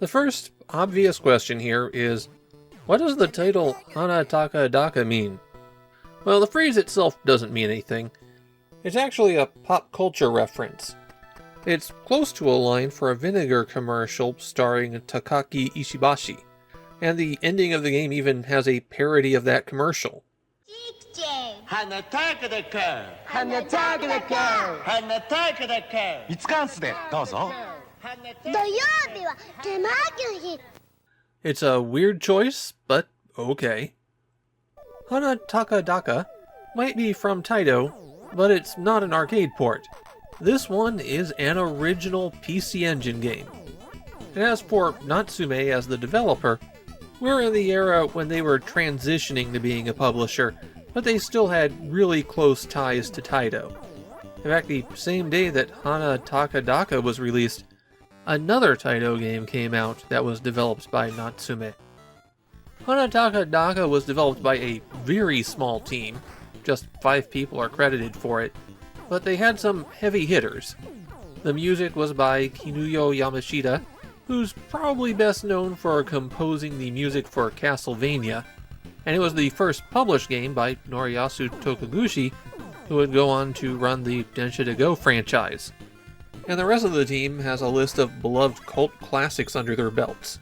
The first obvious question here is, what does the title Hana Taaka Daka mean? Well, the phrase itself doesn't mean anything. It's actually a pop culture reference. It's close to a line for a vinegar commercial starring Takaki Ishibashi, and the ending of the game even has a parody of that commercial. Hana Taaka da ka. Hana Taaka da ka. Hana Taaka da ka. 5日間でどうぞ。土曜日は手間の日。 It's a weird choice, but okay. Hana Taaka Daka might be from Taito, but it's not an arcade port. This one is an original PC Engine game. And as for Natsume as the developer, we're in the era when they were transitioning to being a publisher, but they still had really close ties to Taito. In fact, the same day that Hana Taaka Daka was released, another Taito game came out that was developed by Natsume. Hana Taaka Daka was developed by a very small team. Just 5 people are credited for it, but they had some heavy hitters. The music was by Kinuyo Yamashita, who's probably best known for composing the music for Castlevania, and it was the first published game by Noriyasu Tokuguchi, who would go on to run the Densha to Go franchise. And the rest of the team has a list of beloved cult classics under their belts.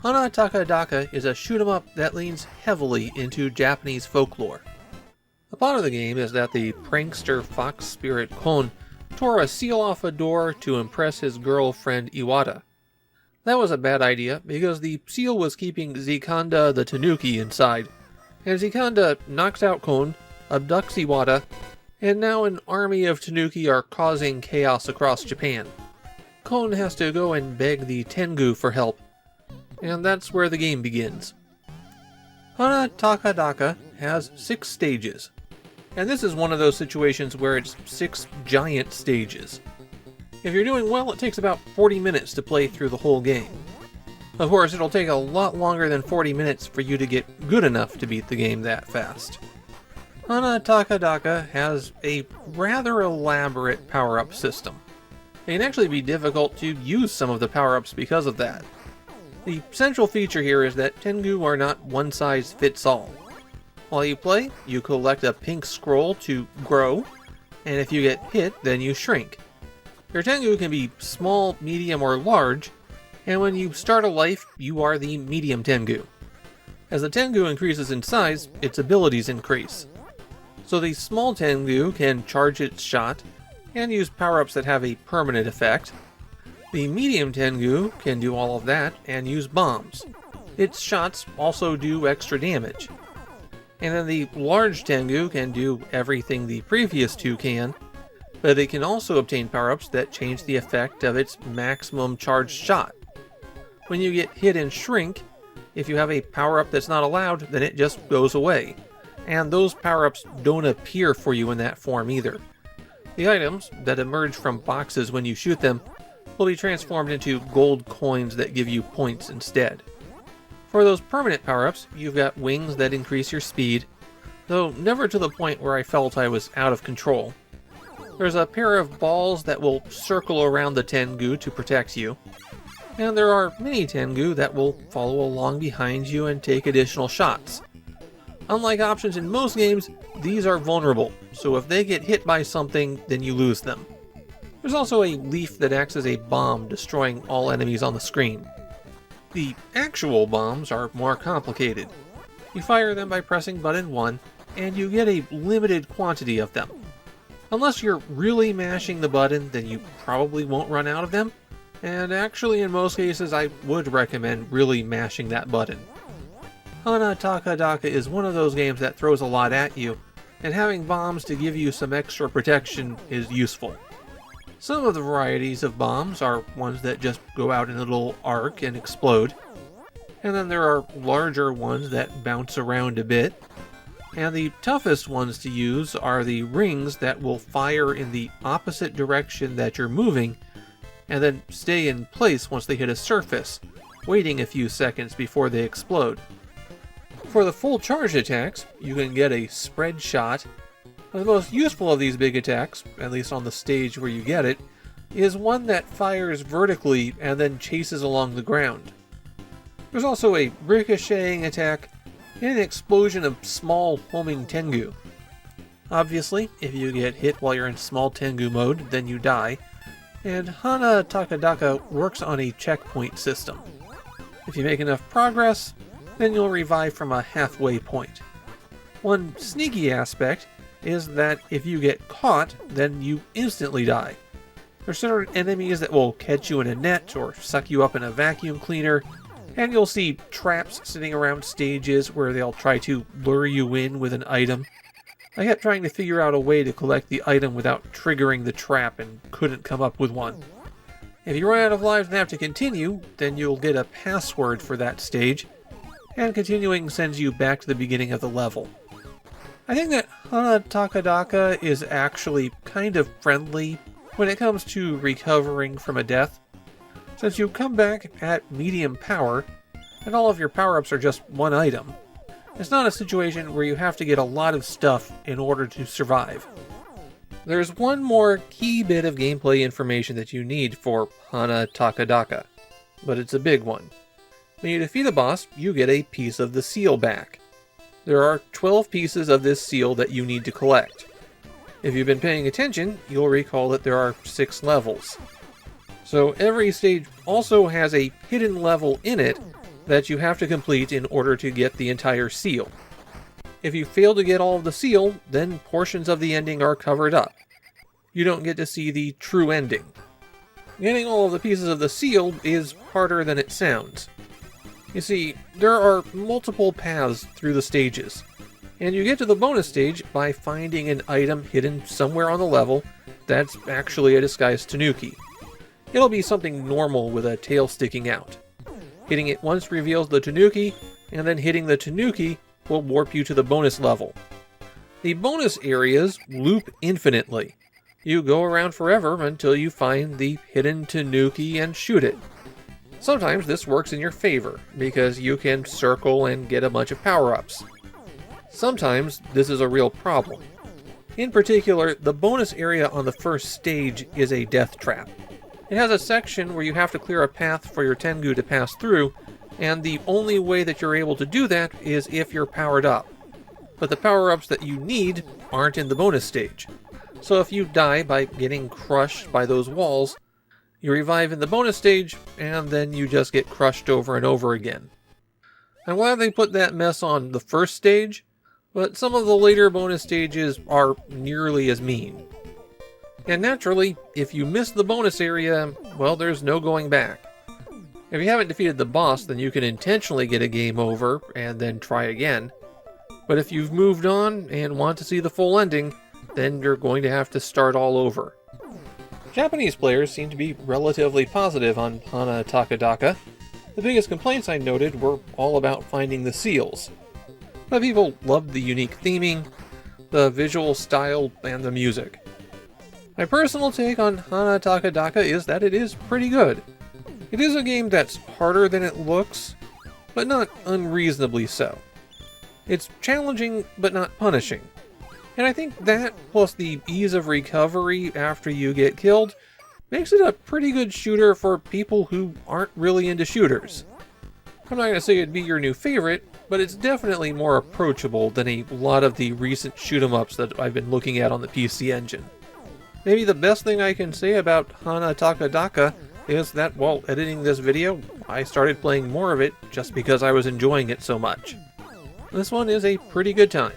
Hana Taaka Daka is a shoot-'em-up that leans heavily into Japanese folklore. The plot of the game is that the prankster fox spirit Kon tore a seal off a door to impress his girlfriend Iwata. That was a bad idea because the seal was keeping Zikanda the Tanuki inside, and Zikanda knocks out Kon, abducts Iwata, and now an army of Tanuki are causing chaos across Japan. Kon has to go and beg the Tengu for help, and that's where the game begins. Hana Taaka Daka has 6 stages, and this is one of those situations where it's 6 giant stages. If you're doing well, it takes about 40 minutes to play through the whole game. Of course, it'll take a lot longer than 40 minutes for you to get good enough to beat the game that fast. Hana Taaka Daka has a rather elaborate power-up system. It can actually be difficult to use some of the power-ups because of that. The central feature here is that Tengu are not one-size-fits-all. While you play, you collect a pink scroll to grow, and if you get hit, then you shrink. Your Tengu can be small, medium, or large, and when you start a life, you are the medium Tengu. As the Tengu increases in size, its abilities increase. So the small Tengu can charge its shot, and use power-ups that have a permanent effect. The medium Tengu can do all of that, and use bombs. Its shots also do extra damage. And then the large Tengu can do everything the previous 2 can, but it can also obtain power-ups that change the effect of its maximum charged shot. When you get hit and shrink, if you have a power-up that's not allowed, then it just goes away. And those power-ups don't appear for you in that form either. The items that emerge from boxes when you shoot them will be transformed into gold coins that give you points instead. For those permanent power-ups, you've got wings that increase your speed, though never to the point where I felt I was out of control. There's a pair of balls that will circle around the Tengu to protect you, and there are mini Tengu that will follow along behind you and take additional shots. Unlike options in most games, these are vulnerable, so if they get hit by something, then you lose them. There's also a leaf that acts as a bomb, destroying all enemies on the screen. The actual bombs are more complicated. You fire them by pressing button 1, and you get a limited quantity of them. Unless you're really mashing the button, then you probably won't run out of them, and actually in most cases I would recommend really mashing that button. Hana Taaka Daka is one of those games that throws a lot at you, and having bombs to give you some extra protection is useful. Some of the varieties of bombs are ones that just go out in a little arc and explode, and then there are larger ones that bounce around a bit, and the toughest ones to use are the rings that will fire in the opposite direction that you're moving, and then stay in place once they hit a surface, waiting a few seconds before they explode. For the full charge attacks, you can get a spread shot. The most useful of these big attacks, at least on the stage where you get it, is one that fires vertically and then chases along the ground. There's also a ricocheting attack and an explosion of small homing tengu. Obviously, if you get hit while you're in small tengu mode, then you die, and Hana Taaka da Ka works on a checkpoint system. If you make enough progress, then you'll revive from a halfway point. One sneaky aspect is that if you get caught, then you instantly die. There's certain enemies that will catch you in a net or suck you up in a vacuum cleaner, and you'll see traps sitting around stages where they'll try to lure you in with an item. I kept trying to figure out a way to collect the item without triggering the trap and couldn't come up with one. If you run out of lives and have to continue, then you'll get a password for that stage, and continuing sends you back to the beginning of the level. I think that Hana Taaka da Ka is actually kind of friendly when it comes to recovering from a death, since you come back at medium power, and all of your power-ups are just one item. It's not a situation where you have to get a lot of stuff in order to survive. There's one more key bit of gameplay information that you need for Hana Taaka da Ka, but it's a big one. When you defeat a boss, you get a piece of the seal back. There are 12 pieces of this seal that you need to collect. If you've been paying attention, you'll recall that there are 6 levels. So every stage also has a hidden level in it that you have to complete in order to get the entire seal. If you fail to get all of the seal, then portions of the ending are covered up. You don't get to see the true ending. Getting all of the pieces of the seal is harder than it sounds. You see, there are multiple paths through the stages, and you get to the bonus stage by finding an item hidden somewhere on the level that's actually a disguised tanuki. It'll be something normal with a tail sticking out. Hitting it once reveals the tanuki, and then hitting the tanuki will warp you to the bonus level. The bonus areas loop infinitely. You go around forever until you find the hidden tanuki and shoot it. Sometimes this works in your favor, because you can circle and get a bunch of power-ups. Sometimes this is a real problem. In particular, the bonus area on the first stage is a death trap. It has a section where you have to clear a path for your Tengu to pass through, and the only way that you're able to do that is if you're powered up. But the power-ups that you need aren't in the bonus stage. So if you die by getting crushed by those walls, you revive in the bonus stage, and then you just get crushed over and over again. I'm glad they put that mess on the first stage, but some of the later bonus stages are nearly as mean. And naturally, if you miss the bonus area, well, there's no going back. If you haven't defeated the boss, then you can intentionally get a game over and then try again. But if you've moved on and want to see the full ending, then you're going to have to start all over. Japanese players seem to be relatively positive on Hana Taaka da Ka. The biggest complaints I noted were all about finding the seals. But people loved the unique theming, the visual style, and the music. My personal take on Hana Taaka da Ka is that it is pretty good. It is a game that's harder than it looks, but not unreasonably so. It's challenging, but not punishing. And I think that, plus the ease of recovery after you get killed, makes it a pretty good shooter for people who aren't really into shooters. I'm not going to say it'd be your new favorite, but it's definitely more approachable than a lot of the recent shoot-em-ups that I've been looking at on the PC Engine. Maybe the best thing I can say about Hana Taaka da Ka is that while editing this video, I started playing more of it just because I was enjoying it so much. This one is a pretty good time.